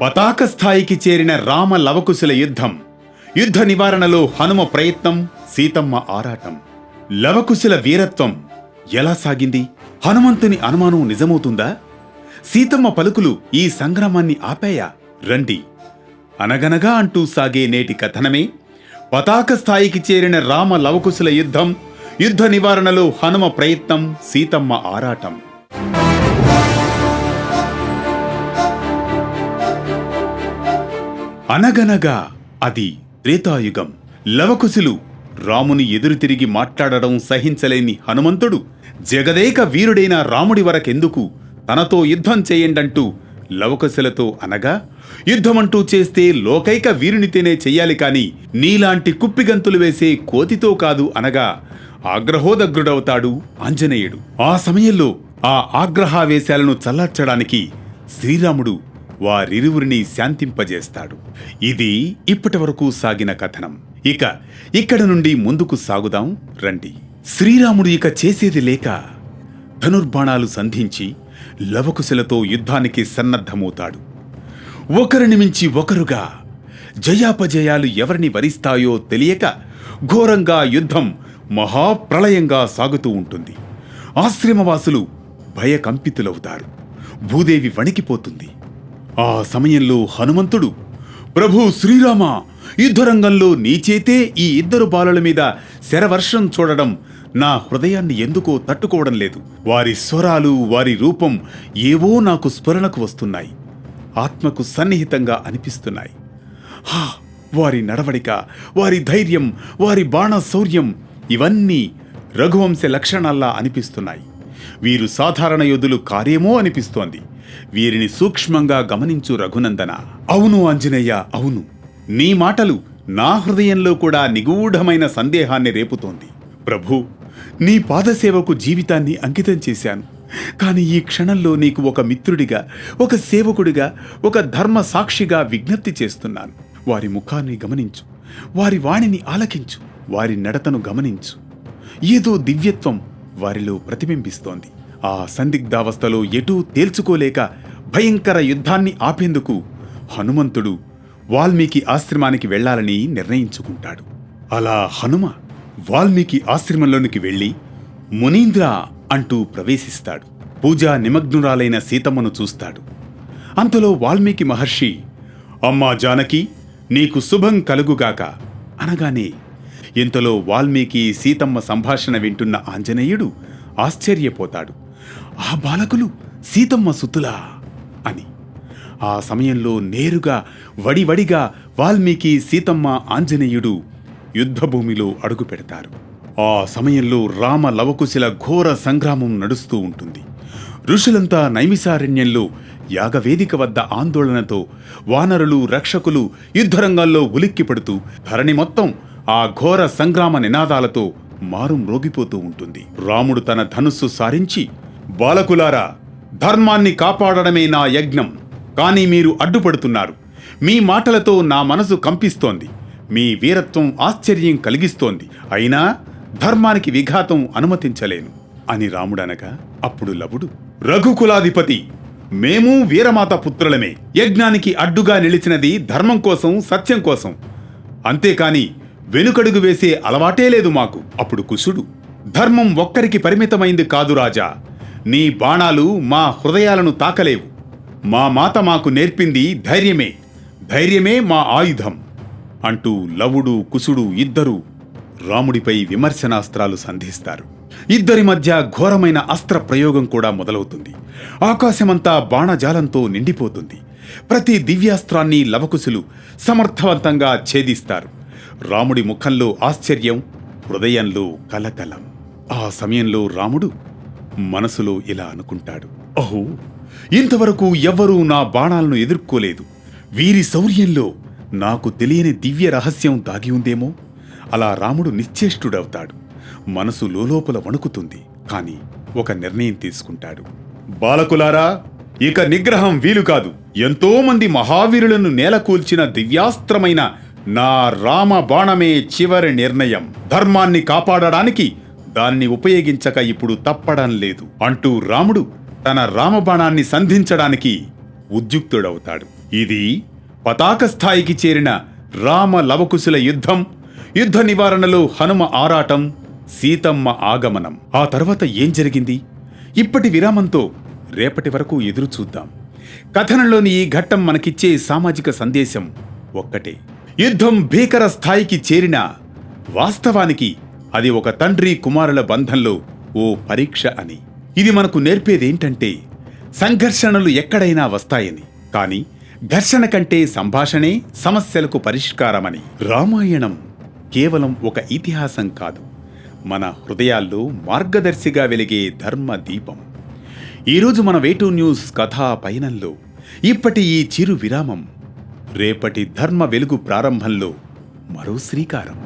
పతాక స్థాయికి చేరిన రామ లవకుశుల యుద్ధం. యుద్ధ నివారణలో హనుమ ప్రయత్నం, సీతమ్మ ఆరాటం. లవకుశుల వీరత్వం ఎలా సాగింది? హనుమంతుని అనుమానం నిజమవుతుందా? సీతమ్మ పలుకులు ఈ సంగ్రామాన్ని ఆపాయా? రండి, అనగనగా అంటూ సాగే నేటి కథనమే పతాక స్థాయికి చేరిన రామ లవకుశుల యుద్ధం. యుద్ధ నివారణలో హనుమ ప్రయత్నం, సీతమ్మ ఆరాటం. అనగనగా అది త్రేతాయుగం. లవకుశులు రాముని ఎదురు తిరిగి మాట్లాడడం సహించలేని హనుమంతుడు జగదేక వీరుడైన రాముడి వరకెందుకు, తనతో యుద్ధం చేయండంటూ లవకుశులతో అనగా, యుద్ధమంటూ చేస్తే లోకైక వీరునితేనే చెయ్యాలి కాని నీలాంటి కుప్పిగంతులు వేసే కోతితో కాదు అనగా ఆగ్రహోదగ్రుడవుతాడు ఆంజనేయుడు. ఆ సమయంలో ఆ ఆగ్రహావేశాలను చల్లార్చడానికి శ్రీరాముడు వారిరువురిని శాంతింపజేస్తాడు. ఇది ఇప్పటి వరకు సాగిన కథనం. ఇక్కడ నుండి ముందుకు సాగుదాం రండి. శ్రీరాముడు ఇక చేసేది లేక ధనుర్బాణాలు సంధించి లవకుశులతో యుద్ధానికి సన్నద్ధమవుతాడు. ఒకరిని మించి ఒకరుగా జయాపజయాలు ఎవరిని వరిస్తాయో తెలియక ఘోరంగా యుద్ధం మహాప్రళయంగా సాగుతూ ఉంటుంది. ఆశ్రమవాసులు భయకంపితులవుతారు. భూదేవి వణికిపోతుంది. ఆ సమయంలో హనుమంతుడు, ప్రభు శ్రీరామ, యుద్ధరంగంలో నీచేతే ఈ ఇద్దరు బాలుల మీద శరవర్షం చూడడం నా హృదయాన్ని ఎందుకో తట్టుకోవడం లేదు. వారి స్వరాలు, వారి రూపం ఏవో నాకు స్ఫురణకు వస్తున్నాయి, ఆత్మకు సన్నిహితంగా అనిపిస్తున్నాయి. వారి నడవడిక, వారి ధైర్యం, వారి బాణ శౌర్యం ఇవన్నీ రఘువంశ లక్షణాల్లా అనిపిస్తున్నాయి. వీరు సాధారణ యోధులు కారేమో అనిపిస్తోంది. వీరిని సూక్ష్మంగా గమనించు రఘునందన. అవును ఆంజనేయ, అవును. నీ మాటలు నా హృదయంలో కూడా నిగూఢమైన సందేహాన్ని రేపుతోంది. ప్రభూ, నీ పాదసేవకు జీవితాన్ని అంకితం చేశాను. కాని ఈ క్షణంలో నీకు ఒక మిత్రుడిగా, ఒక సేవకుడిగా, ఒక ధర్మ సాక్షిగా విజ్ఞప్తి చేస్తున్నాను. వారి ముఖాన్ని గమనించు, వారి వాణిని ఆలకించు, వారి నడతను గమనించు. ఏదో దివ్యత్వం వారిలో ప్రతిబింబిస్తోంది. ఆ సందిగ్ధావస్థలో ఎటూ తేల్చుకోలేక భయంకర యుద్ధాన్ని ఆపేందుకు హనుమంతుడు వాల్మీకి ఆశ్రమానికి వెళ్లాలని నిర్ణయించుకుంటాడు. అలా హనుమ వాల్మీకి ఆశ్రమంలోనికి వెళ్లి మునీంద్ర అంటూ ప్రవేశిస్తాడు. పూజా నిమగ్నురాలైన సీతమ్మను చూస్తాడు. అంతలో వాల్మీకి మహర్షి, అమ్మా జానకి, నీకు శుభం కలుగుగాక అనగానే ఇంతలో వాల్మీకి సీతమ్మ సంభాషణ వింటున్న ఆంజనేయుడు ఆశ్చర్యపోతాడు. ఆ బాలకులు సీతమ్మ సుతులా అని. ఆ సమయంలో నేరుగా వడివడిగా వాల్మీకి, సీతమ్మ, ఆంజనేయుడు యుద్ధభూమిలో అడుగు పెడతారు. ఆ సమయంలో రామ లవకుశుల ఘోర సంగ్రామం నడుస్తూ ఉంటుంది. ఋషులంతా నైమిసారణ్యంలో యాగవేదిక వద్ద ఆందోళనతో, వానరులు, రక్షకులు యుద్ధరంగాల్లో ఉలిక్కిపడుతూ ధరణి మొత్తం ఆ ఘోర సంగ్రామ నినాదాలతో మారుమ్రోగిపోతూ ఉంటుంది. రాముడు తన ధనుస్సు సారించి, బాలకులారా, ధర్మాన్ని కాపాడడమే నా యజ్ఞం. కానీ మీరు అడ్డుపడుతున్నారు. మీ మాటలతో నా మనసు కంపిస్తోంది. మీ వీరత్వం ఆశ్చర్యం కలిగిస్తోంది. అయినా ధర్మానికి విఘాతం అనుమతించలేను అని రాముడనగా, అప్పుడు లవుడు, రఘుకులాధిపతి, మేము వీరమాత పుత్రులమే. యజ్ఞానికి అడ్డుగా నిలిచినది ధర్మం కోసం, సత్యం కోసం. అంతేకాని వెనుకడుగు వేసే అలవాటే లేదు మాకు. అప్పుడు కుశుడు, ధర్మం ఒక్కరికి పరిమితమైంది కాదు రాజా. నీ బాణాలు మా హృదయాలను తాకలేవు. మా మాత మాకు నేర్పింది ధైర్యమే. ధైర్యమే మా ఆయుధం అంటూ లవుడు, కుశుడు ఇద్దరూ రాముడిపై విమర్శనాస్త్రాలు సంధిస్తారు. ఇద్దరి మధ్య ఘోరమైన అస్త్ర ప్రయోగం కూడా మొదలవుతుంది. ఆకాశమంతా బాణజాలంతో నిండిపోతుంది. ప్రతి దివ్యాస్త్రాన్ని లవకుశులు సమర్థవంతంగా ఛేదిస్తారు. రాముడి ముఖంలో ఆశ్చర్యం, హృదయంలో కలకలం. ఆ సమయంలో రాముడు మనసులో ఇలా అనుకుంటాడు, ఓహో, ఇంతవరకు ఎవ్వరూ నా బాణాలను ఎదుర్కోలేదు. వీరి శౌర్యంలో నాకు తెలియని దివ్య రహస్యం దాగి ఉందేమో. అలా రాముడు నిశ్చేష్టుడవుతాడు. మనసు లోలోపల వణుకుతుంది. కాని ఒక నిర్ణయం తీసుకుంటాడు. బాలకులారా, ఇక నిగ్రహం వీలు కాదు. ఎంతో మంది మహావీరులను నేలకూల్చిన దివ్యాస్త్రమైన నా రామ బాణమే చివరి నిర్ణయం. ధర్మాన్ని కాపాడడానికి దాన్ని ఉపయోగించక ఇప్పుడు తప్పడం లేదు అంటూ రాముడు తన రామబాణాన్ని సంధించడానికి ఉద్యుక్తుడవుతాడు. ఇది పతాక స్థాయికి చేరిన రామ లవకుశుల యుద్ధం, యుద్ధ నివారణలో హనుమ ఆరాటం, సీతమ్మ ఆగమనం. ఆ తర్వాత ఏం జరిగింది? ఇప్పటి విరామంతో రేపటి వరకు ఎదురు చూద్దాం. కథనంలోని ఈ ఘట్టం మనకిచ్చే సామాజిక సందేశం ఒక్కటే: యుద్ధం భీకర స్థాయికి చేరిన వాస్తవానికి అది ఒక తండ్రి కుమారుల బంధంలో ఓ పరీక్ష అని. ఇది మనకు నేర్పేదేంటంటే, సంఘర్షణలు ఎక్కడైనా వస్తాయని, కానీ ఘర్షణ కంటే సంభాషణే సమస్యలకు పరిష్కారమని. రామాయణం కేవలం ఒక ఇతిహాసం కాదు, మన హృదయాల్లో మార్గదర్శిగా వెలిగే ధర్మ దీపం. ఈరోజు మన వేటూ న్యూస్ కథా పయనంలో ఇప్పటి ఈ చిరు విరామం రేపటి ధర్మ వెలుగు ప్రారంభంలో మరో శ్రీకారం.